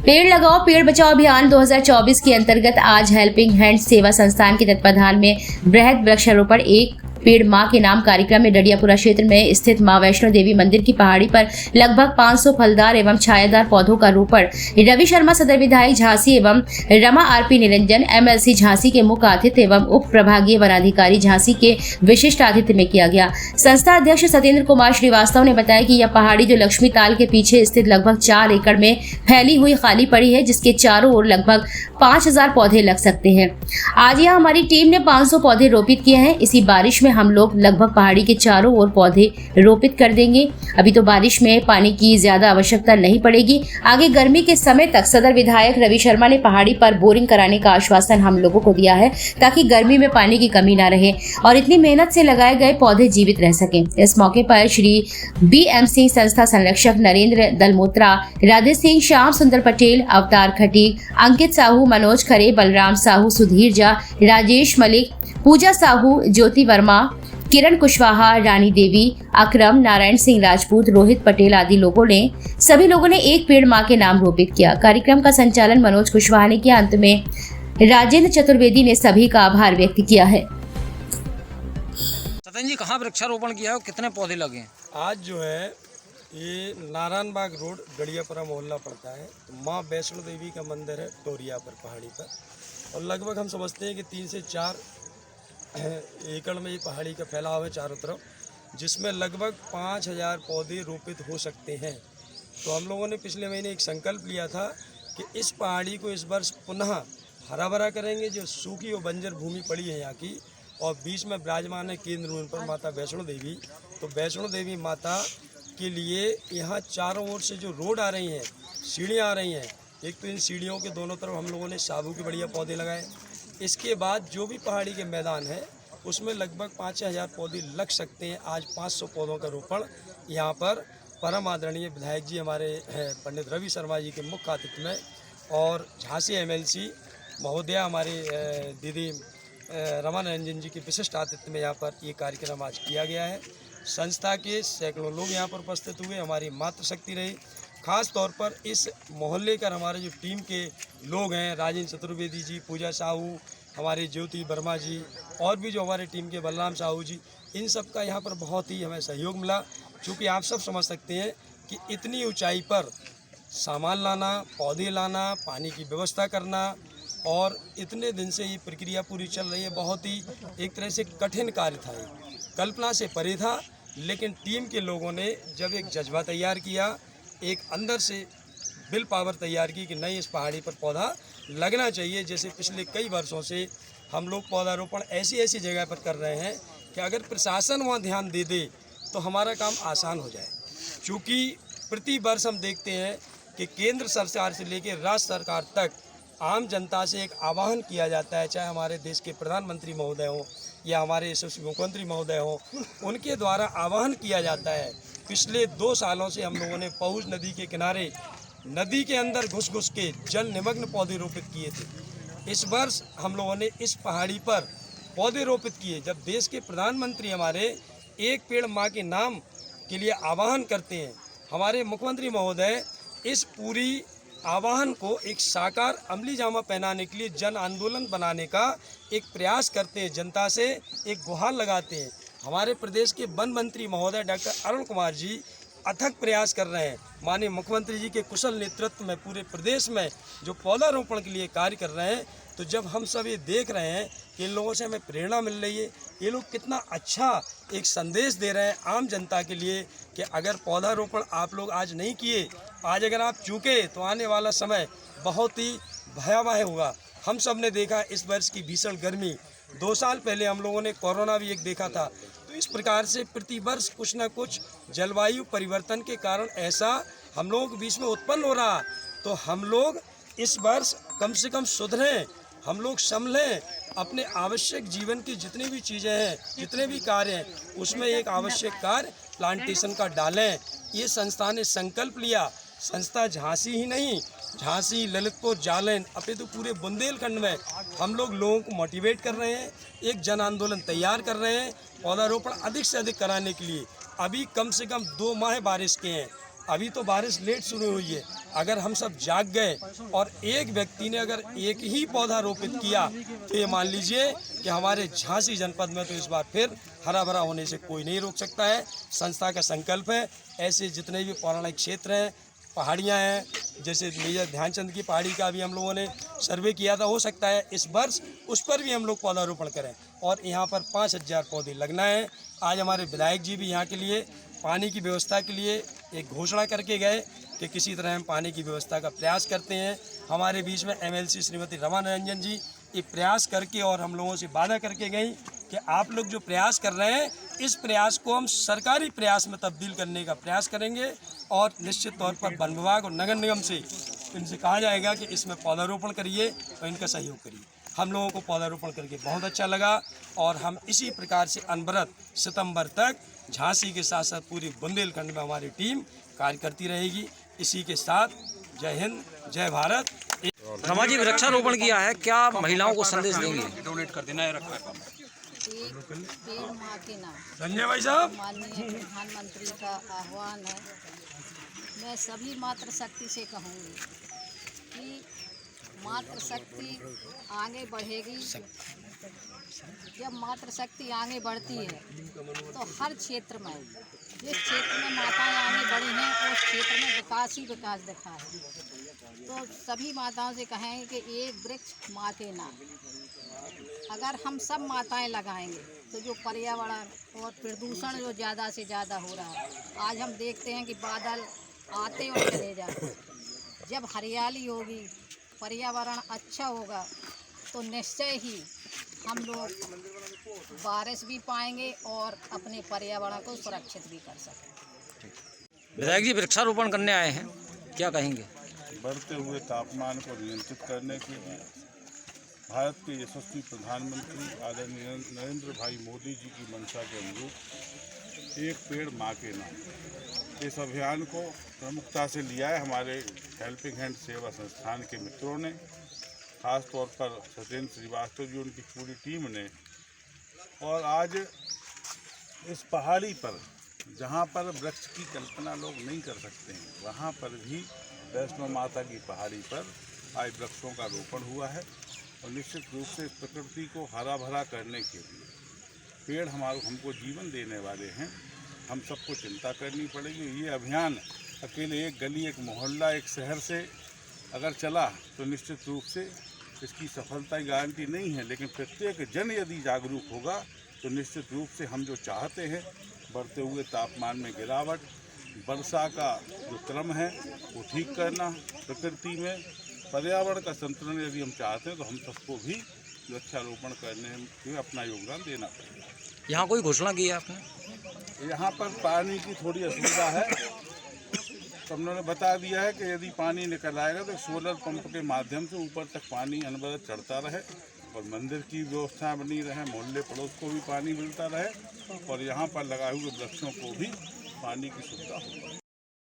पेड़ लगाओ पेड़ बचाओ अभियान 2024 के अंतर्गत आज हेल्पिंग हैंड सेवा संस्थान के तत्वाधान में बृहद वृक्षारोपण एक पेड़ मां के नाम कार्यक्रम में डडियापुरा क्षेत्र में स्थित मां वैष्णो देवी मंदिर की पहाड़ी पर लगभग 500 फलदार एवं छायादार पौधों का रोपण रवि शर्मा सदर विधायक झांसी एवं रमा आरपी निरंजन एमएलसी झांसी के मुख्य आतिथ्य एवं उप प्रभागीय वनाधिकारी झांसी के विशिष्ट आतिथ्य में किया गया। संस्था अध्यक्ष सत्येंद्र कुमार श्रीवास्तव ने बताया कि यह पहाड़ी जो लक्ष्मी ताल के पीछे स्थित लगभग 4 एकड़ में फैली हुई खाली पड़ी है, जिसके चारों ओर लगभग 5000 पौधे लग सकते हैं। आज यह हमारी टीम ने 500 पौधे रोपित किए हैं। इसी बारिश में हम लोग लगभग पहाड़ी के चारों ओर पौधे रोपित कर देंगे। अभी तो बारिश में पानी की ज्यादा आवश्यकता नहीं पड़ेगी। आगे गर्मी के समय तक सदर विधायक रवि शर्मा ने पहाड़ी पर बोरिंग कराने का आश्वासन हम लोगों को दिया है, ताकि गर्मी में पानी की कमी न रहे और इतनी मेहनत से लगाए गए पौधे जीवित रह सकें। इस मौके पर श्री BM सिंह संस्था संरक्षक नरेंद्र दलमोत्रा, राधे सिंह, श्याम सुंदर पटेल, अवतार खटीक, अंकित साहू, मनोज खरे, बलराम साहू, सुधीर झा, राजेश मलिक, पूजा साहू, ज्योति वर्मा, किरण कुशवाहा, रानी देवी, अकरम, नारायण सिंह राजपूत, रोहित पटेल आदि सभी लोगों ने एक पेड़ मां के नाम रोपित किया। कार्यक्रम का संचालन मनोज कुशवाहा ने किया। अंत में राजेंद्र चतुर्वेदी ने सभी का आभार व्यक्त किया है। सतन जी, कहाँ वृक्षारोपण किया है और कितने पौधे लगे हैं? आज जो है ये नारायण बाग रोड गड़ियापुरा मोहल्ला पड़ता है। तो माँ वैष्णो देवी का मंदिर है टोरिया पर, पहाड़ी पर, और लगभग हम समझते हैं कि 3 से 4 एकड़ में ये पहाड़ी का फैलाव है चारों तरफ, जिसमें लगभग 5000 पौधे रोपित हो सकते हैं। तो हम लोगों ने पिछले महीने एक संकल्प लिया था कि इस पहाड़ी को इस वर्ष पुनः हरा भरा करेंगे। जो सूखी और बंजर भूमि पड़ी है यहाँ की, और बीच में विराजमान है केंद्र में पर माता वैष्णो देवी। तो वैष्णो देवी माता के लिए यहाँ चारों ओर से जो रोड आ रही हैं, सीढ़ियाँ आ रही हैं, एक तो इन सीढ़ियों के दोनों तरफ हम लोगों ने साबू के बढ़िया पौधे लगाए। इसके बाद जो भी पहाड़ी के मैदान है उसमें लगभग 5000 पौधे लग सकते हैं। आज 500 पौधों का रोपण यहाँ पर परम आदरणीय विधायक जी हमारे पंडित रवि शर्मा जी के मुख्य आतिथ्य में, और झांसी MLC महोदया हमारी दीदी रमा निरंजन जी के विशिष्ट आतिथ्य में यहाँ पर ये कार्यक्रम आज किया गया है। संस्था के सैकड़ों लोग यहाँ पर उपस्थित हुए। हमारी मातृशक्ति रही। खास तौर पर इस मोहल्ले का हमारे जो टीम के लोग हैं, राजेंद्र चतुर्वेदी जी, पूजा साहू, हमारे ज्योति वर्मा जी, और भी जो हमारे टीम के बलराम साहू जी, इन सब का यहाँ पर बहुत ही हमें सहयोग मिला। क्योंकि आप सब समझ सकते हैं कि इतनी ऊंचाई पर सामान लाना, पौधे लाना, पानी की व्यवस्था करना, और इतने दिन से ये प्रक्रिया पूरी चल रही है। बहुत ही एक तरह से कठिन कार्य था, ये कल्पना से परे था। लेकिन टीम के लोगों ने जब एक जज्बा तैयार किया, एक अंदर से विल पावर तैयार की कि नहीं, इस पहाड़ी पर पौधा लगना चाहिए। जैसे पिछले कई वर्षों से हम लोग पौधारोपण ऐसी जगह पर कर रहे हैं कि अगर प्रशासन वहाँ ध्यान दे दे तो हमारा काम आसान हो जाए। क्योंकि प्रति वर्ष हम देखते हैं कि केंद्र सरकार से लेकर राज्य सरकार तक आम जनता से एक आह्वान किया जाता है, चाहे हमारे देश के प्रधानमंत्री महोदय हों या हमारे यशस्वी मुख्यमंत्री महोदय हों, उनके द्वारा आह्वान किया जाता है। पिछले 2 सालों से हम लोगों ने पहुज नदी के किनारे नदी के अंदर घुस के जल निमग्न पौधे रोपित किए थे। इस वर्ष हम लोगों ने इस पहाड़ी पर पौधे रोपित किए। जब देश के प्रधानमंत्री हमारे एक पेड़ माँ के नाम के लिए आह्वान करते हैं, हमारे मुख्यमंत्री महोदय इस पूरी आह्वान को एक साकार अमली जामा पहनाने के लिए जन आंदोलन बनाने का एक प्रयास करते हैं, जनता से एक गुहार लगाते हैं। हमारे प्रदेश के वन मंत्री महोदय डॉक्टर अरुण कुमार जी अथक प्रयास कर रहे हैं। माननीय मुख्यमंत्री जी के कुशल नेतृत्व में पूरे प्रदेश में जो पौधारोपण के लिए कार्य कर रहे हैं, तो जब हम सब ये देख रहे हैं कि इन लोगों से हमें प्रेरणा मिल रही है, ये लोग कितना अच्छा एक संदेश दे रहे हैं आम जनता के लिए कि अगर पौधारोपण आप लोग आज नहीं किए, आज अगर आप चूके, तो आने वाला समय बहुत ही भयावह होगा। हम सब ने देखा इस वर्ष की भीषण गर्मी, 2 साल पहले हम लोगों ने कोरोना भी एक देखा था। तो इस प्रकार से प्रति वर्ष कुछ न कुछ जलवायु परिवर्तन के कारण ऐसा हम लोगों के बीच में उत्पन्न हो रहा। तो हम लोग इस वर्ष कम से कम सुधरें, हम लोग संभलें, अपने आवश्यक जीवन की जितनी भी चीज़ें हैं, जितने भी कार्य हैं, उसमें एक आवश्यक कार्य प्लांटेशन का डालें। ये संस्था ने संकल्प लिया। संस्था झांसी ही नहीं, झांसी, ललितपुर, जालौन, अपितु पूरे बुंदेलखंड में हम लोग लोगों को मोटिवेट कर रहे हैं, एक जन आंदोलन तैयार कर रहे हैं पौधारोपण अधिक से अधिक कराने के लिए। अभी कम से कम 2 माह बारिश के हैं, अभी तो बारिश लेट शुरू हुई है। अगर हम सब जाग गए और एक व्यक्ति ने अगर एक ही पौधा रोपित किया तो ये मान लीजिए कि हमारे झांसी जनपद में तो इस बार फिर हरा भरा होने से कोई नहीं रोक सकता है। संस्था का संकल्प है ऐसे जितने भी पौराणिक क्षेत्र हैं, पहाड़ियाँ हैं, जैसे मेजर ध्यानचंद की पहाड़ी का भी हम लोगों ने सर्वे किया था, हो सकता है इस वर्ष उस पर भी हम लोग पौधारोपण करें और यहाँ पर 5000 पौधे लगना है। आज हमारे विधायक जी भी यहाँ के लिए पानी की व्यवस्था के लिए एक घोषणा करके गए कि किसी तरह हम पानी की व्यवस्था का प्रयास करते हैं। हमारे बीच में MLC श्रीमती रमा निरंजन जी ये प्रयास करके और हम लोगों से वादा करके गई कि आप लोग जो प्रयास कर रहे हैं इस प्रयास को हम सरकारी प्रयास में तब्दील करने का प्रयास करेंगे और निश्चित तौर पर वन विभाग और नगर निगम से इनसे कहा जाएगा कि इसमें पौधारोपण करिए और इनका सहयोग करिए। हम लोगों को पौधारोपण करके बहुत अच्छा लगा और हम इसी प्रकार से अनवरत सितंबर तक झांसी के साथ साथ पूरी बुंदेलखंड में हमारी टीम कार्य करती रहेगी। इसी के साथ जय हिंद, जय भारत। रमा जी वृक्षारोपण किया है, क्या महिलाओं को संदेश देंगे? डोनेट कर देना है रखा है। एक पेड़ माँ के नाम संजय भाई साहब, माननीय प्रधानमंत्री का आह्वान है। मैं सभी मातृशक्ति से कहूँगी कि मातृशक्ति आगे बढ़ेगी। जब मातृशक्ति आगे बढ़ती है तो हर क्षेत्र में, जिस क्षेत्र में माताएं आगे बढ़ी हैं उस क्षेत्र में विकास ही विकास दिखा है। तो सभी माताओं से कहेंगे कि एक वृक्ष माँ के नाम। अगर हम सब माताएं लगाएंगे तो जो पर्यावरण और प्रदूषण जो ज़्यादा से ज़्यादा हो रहा है, आज हम देखते हैं कि बादल आते और चले जाते। जब हरियाली होगी, पर्यावरण अच्छा होगा तो निश्चय ही हम लोग बारिश भी पाएंगे और अपने पर्यावरण को सुरक्षित भी कर सकेंगे। विधायक जी वृक्षारोपण करने आए हैं, क्या कहेंगे? बढ़ते हुए तापमान को नियंत्रित करने के लिए भारत के यशस्वी प्रधानमंत्री आदरणीय नरेंद्र भाई मोदी जी की मंशा के अनुरूप एक पेड़ माँ के नाम इस अभियान को प्रमुखता से लिया है हमारे हेल्पिंग हैंड सेवा संस्थान के मित्रों ने, खास तौर पर सत्येंद्र श्रीवास्तव जी, उनकी पूरी टीम ने। और आज इस पहाड़ी पर जहाँ पर वृक्ष की कल्पना लोग नहीं कर सकते हैं, वहाँ पर भी वैष्णो माता की पहाड़ी पर आज वृक्षों का रोपण हुआ है। और निश्चित रूप से प्रकृति को हरा भरा करने के लिए पेड़ हमको जीवन देने वाले हैं। हम सबको चिंता करनी पड़ेगी। ये अभियान अकेले एक गली, एक मोहल्ला, एक शहर से अगर चला तो निश्चित रूप से इसकी सफलता की गारंटी नहीं है, लेकिन प्रत्येक जन यदि जागरूक होगा तो निश्चित रूप से हम जो चाहते हैं बढ़ते हुए तापमान में गिरावट, वर्षा का जो क्रम है वो ठीक करना, प्रकृति में पर्यावरण का संतुलन यदि हम चाहते हैं तो हम सबको भी वृक्षारोपण करने में अपना योगदान देना पड़ेगा। यहाँ कोई घोषणा की है आपने? यहाँ पर पानी की थोड़ी असुविधा है, तो हमने बता दिया है कि यदि पानी निकल आएगा तो सोलर पंप के माध्यम से ऊपर तक पानी अनवरत चढ़ता रहे और मंदिर की व्यवस्था बनी रहे, मोहल्ले पड़ोस को भी पानी मिलता रहे और यहाँ पर लगाए हुए वृक्षों को भी पानी की सुविधा हो।